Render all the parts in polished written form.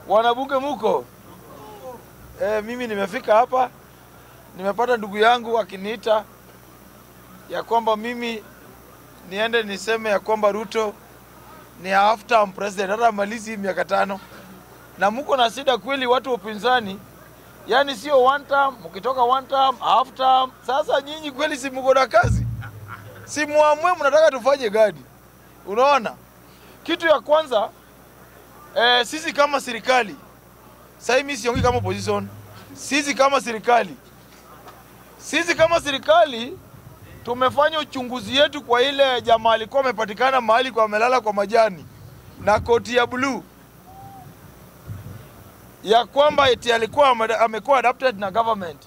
Wanabunge muko? Mimi nimefika hapa, nimepata ndugu yangu akiniita ya kwamba mimi niende niseme ya kwamba Ruto ni half term president, hata malizi miaka 5. Na muko na shida kweli watu wa upinzani. Yani sio one term, mkitoka one term, half term. Sasa nyinyi kweli si mko na kazi? Si muamue mnataka tufanye gani? Unaona? Kitu ya kwanza sisi kama serikali, sasa mimi siongei kama opposition. Sisi kama serikali tumefanya uchunguzi yetu kwa ile jamaa alikuwa amepatikana mahali kwa amelala kwa majani na koti ya blue, ya kwamba eti alikuwa amekuwa adopted na government.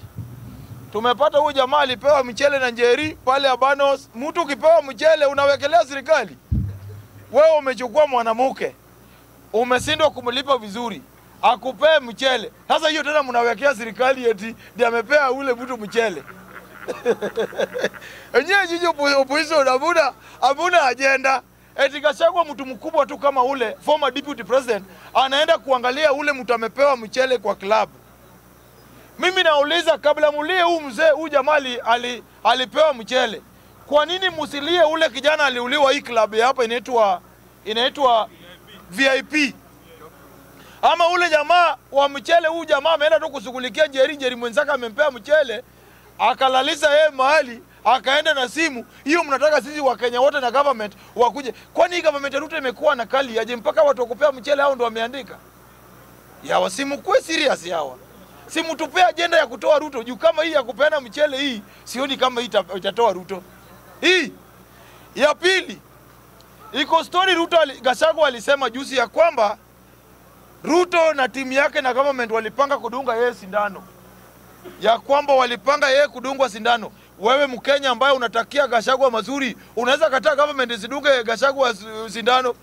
Tumepata huyu jamaa alipewa mchele na njeri pale Abanos. Mtu ukipewa mchele unawekelea serikali. Wewe umechukua mwanamke, umeshindwa kumlipa vizuri, akupee mchele. Sasa hiyo tena mnawekea serikali eti ndiye amepea ule mtu mchele. Enyewe jiji opposition abuna agenda. Eti Gachagua mtu mkubwa tu kama ule former deputy president anaenda kuangalia ule mtu amepewa mchele kwa club. Mimi nauliza, kabla mulie huu mzee huu jamali alipewa mchele, kwa nini musilie ule kijana aliuliwa hii club ya hapa inaitwa VIP? Ama ule jamaa wa mchele, huu jamaa ameenda tu kushughulikia njeri mwenzaka amempea mchele, akalaliza yeye mahali, akaenda na simu. Hiyo mnataka sisi wa Kenya wote na government wakuje? Kwani government ya Ruto imekuwa na kali aje mpaka watu wakupea mchele hao ndio wameandika? Yawa simu kwa serious yawa. Simu tupee agenda ya kutoa Ruto juu kama hii ya kupeana mchele hii sioni kama hii itatoa Ruto. Hii ya pili, iko story Ruto Gachagua alisema juzi ya kwamba Ruto na timu yake na government walipanga kudunga yeye sindano. Ya kwamba walipanga yeye kudungwa sindano. Wewe Mkenya ambaye unatakia Gachagua mazuri, unaweza kataa government isidunge Gachagua sindano?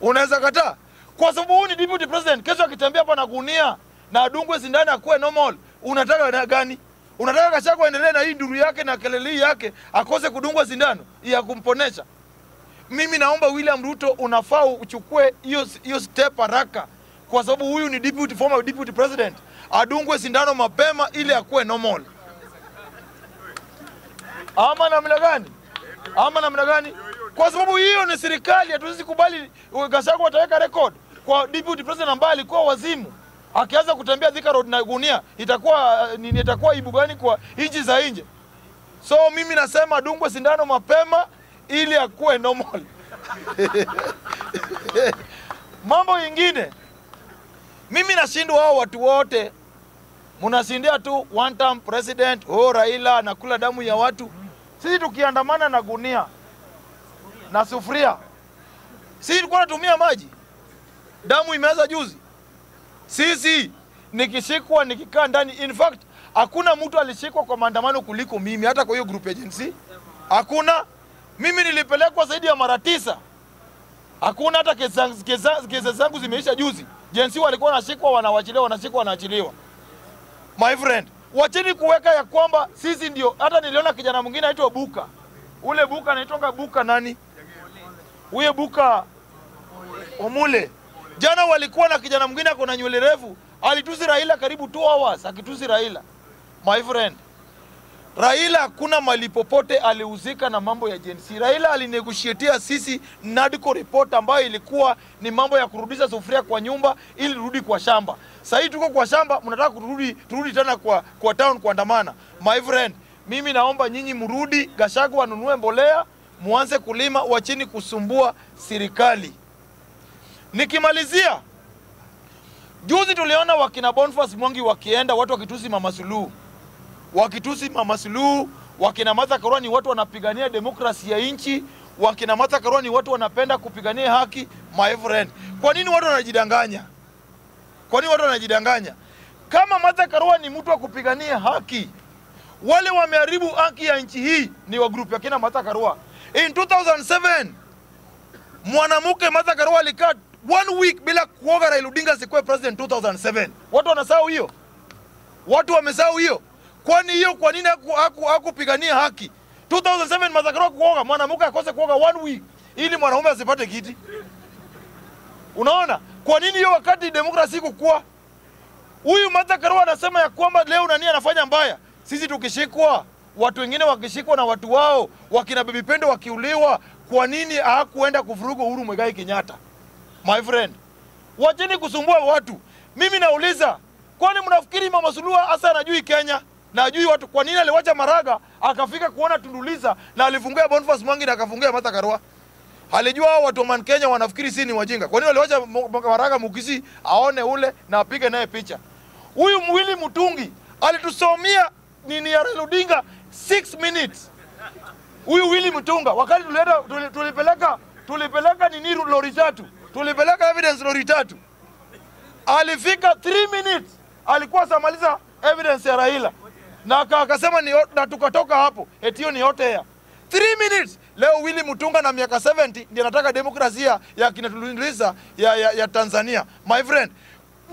Unaweza kataa? Kwa sababu huyu ni deputy president, kesho akitembea hapa na gunia na adungwe sindano akuwe normal. Unataka gani? Unataka Gachagua endelee na hii nduru yake na kelele yake akose kudungwa sindano ya kumponesha? Mimi naomba William Ruto unafaa uchukue hiyo step haraka, kwa sababu huyu ni former deputy president. Adungwe sindano mapema ili akuwe normal. Ama namna gani? Kwa sababu hiyo ni serikali, hatuwezi kubali Gachagua ataweka record kwa deputy president ambaye alikuwa wazimu. Akianza kutembea Thika Road na gunia, itakuwa ibu gani kwa nchi za nje? So mimi nasema adungwe sindano mapema ili akuwe normal. Mambo ingine, mimi nashindwa hao watu wote mnasindia tu one term president, Raila anakula damu ya watu. Sisi tukiandamana na gunia na sufuria, sisi tulikuwa tunatumia maji, damu imeanza juzi. Sisi nikishikwa nikikaa ndani, in fact hakuna mtu alishikwa kwa maandamano kuliko mimi, hata kwa hiyo group agency hakuna. Mimi nilipelekwa zaidi ya mara 9. Hakuna hata kesi zangu zimeisha juzi. Agency walikuwa wanashikwa wanaachiliwa. My friend, wacheni kuweka ya kwamba sisi ndio. Hata niliona kijana mwingine anaitwa Buka. Ule Buka anaitwa Buka nani? Huyo Buka Omule. Jana walikuwa na kijana mwingine ako na nywele refu, alitusi Raila karibu 2 hours akitusi Raila. My friend, Raila hakuna mali popote alihusika na mambo ya agency. Raila alinegotiatea sisi NADCO report ambayo ilikuwa ni mambo ya kurudisha sufuria kwa nyumba ili rudi kwa shamba. Sasa hivi tuko kwa shamba, mnataka turudi tena kwa town kuandamana. My friend, mimi naomba nyinyi mrudi, Gachagua anunue mbolea, muanze kulima, wacheni kusumbua serikali. Nikimalizia, juzi tuliona wakina Boniface Mwangi wakienda watu wakitusi Mama Suluhu, wakina Martha Karua ni watu wanapigania demokrasia ya nchi, wakina Martha Karua ni watu wanapenda kupigania haki. My friend, kwa nini watu wanajidanganya? Kama Martha Karua ni mtu wa kupigania haki, wale wameharibu haki ya nchi hii ni wa group ya kina Martha Karua. In 2007 mwanamke Martha Karua alikaa 1 week bila kuoga Raila Odinga sikuwe president 2007. Watu wanasahau hiyo. Watu wamesahau hiyo. Kwani hiyo kwa nini hakupigania haki? 2007 Martha Karua kuoga, mwanamke akose kuoga 1 week ili mwanaume asipate kiti. Unaona? Kwa nini hiyo wakati demokrasi kukua? Huyu Martha Karua anasema ya kwamba leo nani anafanya mbaya. Sisi tukishikwa, watu wengine wakishikwa na watu wao, wakina Bibi Pendo wakiuliwa, kwa nini hakuenda kuvuruga Uhuru Muigai Kenyatta? My friend, wacheni kusumbua watu. Mimi nauliza, kwani mnafikiri Mama Suluhu hasa anajui Kenya na ajui watu? Kwa nini aliwacha Maraga akafika kuona Tundu Lissu na alifungia Boniface Mwangi na akafungia Martha Karua? Alijua hao watu wa Kenya wanafikiri si ni wajinga. Kwa nini waliwacha Maraga Mukisi aone ule na apige naye picha? Huyu Mwili Mutungi alitusomia nini ya Raila Odinga 6 minutes. Huyu Willy Mutunga wakati tulipeleka nini lori 3. Tulipeleka evidence lori 3. Alifika 3 minutes. Alikuwa samaliza evidence ya Raila. Na akasema ni na tukatoka hapo. Eti hiyo ni yote ya 3 minutes. Leo Willy Mutunga na miaka 70 ndiye anataka demokrasia ya kina Tundu Lissu ya Tanzania. My friend,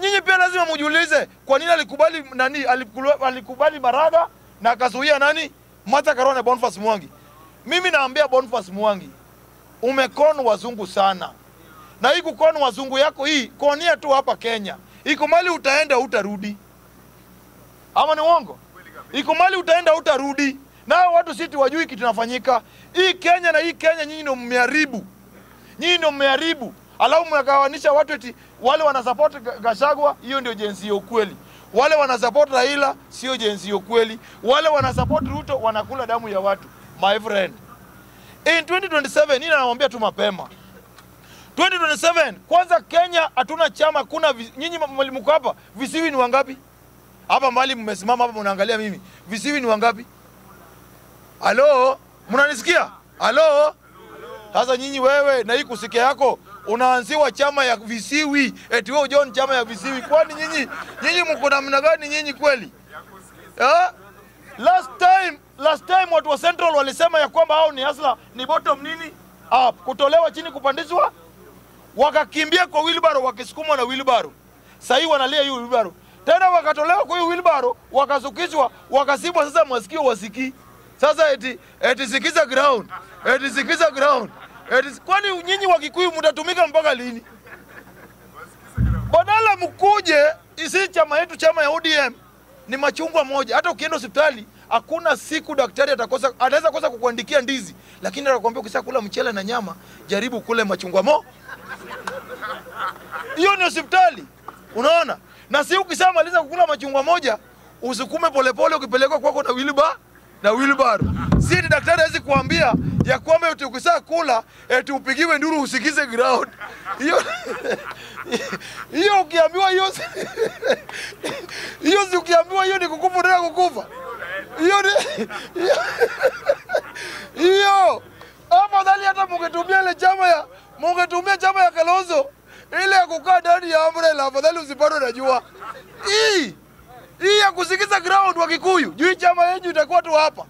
nyinyi pia lazima mujiulize kwa nini alikubali nani alikubali Maraga na akazuia nani Martha Karua na Boniface Mwangi. Mimi naambia Boniface Mwangi, umekonu wazungu sana. Na hii kukonu wazungu yako hii konia tu hapa Kenya. Iko mali utaenda utarudi. Ama ni uongo? Iko mali utaenda utarudi. Na watu sisi wajui kitu kinafanyika. Hii Kenya na hii Kenya nyinyi ndio mmeharibu. Nyinyi ndio mmeharibu. Alafu mnagawanisha watu eti wale wanasupport Gachagua, hiyo ndio jensi ya ukweli. Wale wanasupport Raila, sio jensi ya ukweli. Wale wanasupport Ruto wanakula damu ya watu. My friend, in 2027 nini nawaambia tu mapema. 2027 kwanza Kenya hatuna chama, kuna nyinyi mko hapa, visiwi ni wangapi? Hapa mbali mmesimama hapa mnaangalia mimi. Visiwi ni wangapi? Halo, mnanisikia? Halo? Sasa nyinyi wewe na hii kusikia yako unaanziwa chama ya visiwi. Eti wewe John chama ya visiwi. Kwani nyinyi mko namna gani nyinyi kweli? Last time watu wa Central walisema ya kwamba hao ni asla ni bottom nini? Up, kutolewa chini kupandishwa. Wakakimbia kwa wheelbarrow wakisukumwa na wheelbarrow. Sasa hii wanalia hiyo wheelbarrow. Tena wakatolewa kwa hiyo wheelbarrow, wakazukishwa, wakasibwa sasa masikio wasikii. Sasa eti sikiza ground. Eti sikiza ground. Kwani nyinyi wa Kikuyu mtatumika mpaka lini? Badala mkuje, isi chama yetu chama ya ODM ni machungwa moja. Hata ukienda hospitali hakuna siku daktari anaweza kosa kukuandikia ndizi, lakini anakuambia ukisha kula mchele na nyama jaribu kule machungwa hiyo ni hospitali. Unaona? Na si ukishamaliza kukula machungwa moja usukume polepole ukipelekwa kwako na wheelbarrow. Si daktari hawezi kuambia ya kwamba eti ukisha kula eti upigiwe nduru usikize ground. Hiyo ukiambiwa hiyo si ukiambiwa hiyo ni kukufa na kukufa. Hiyo afadhali hata mungetumia chama ya Kalonzo ile ya kukaa ndani ya umbrella, afadhali usipatwe na jua. Hii ya kusikiza ground wa Kikuyu. Juu chama yenu itakuwa tu hapa.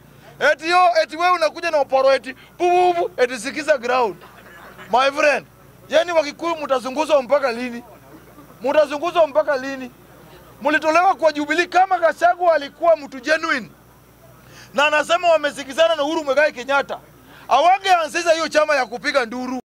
Eti wewe unakuja na oporo eti bubu eti sikiza ground. My friend, yani wa Kikuyu mtazunguzwa mpaka lini? Mtazunguzwa mpaka lini? Mlitolewa kwa Jubilee kama Gachagua alikuwa mtu genuine. Na anasema wamesikizana na Uhuru Muigai Kenyatta. Awangeanzisha hiyo chama ya kupiga nduru.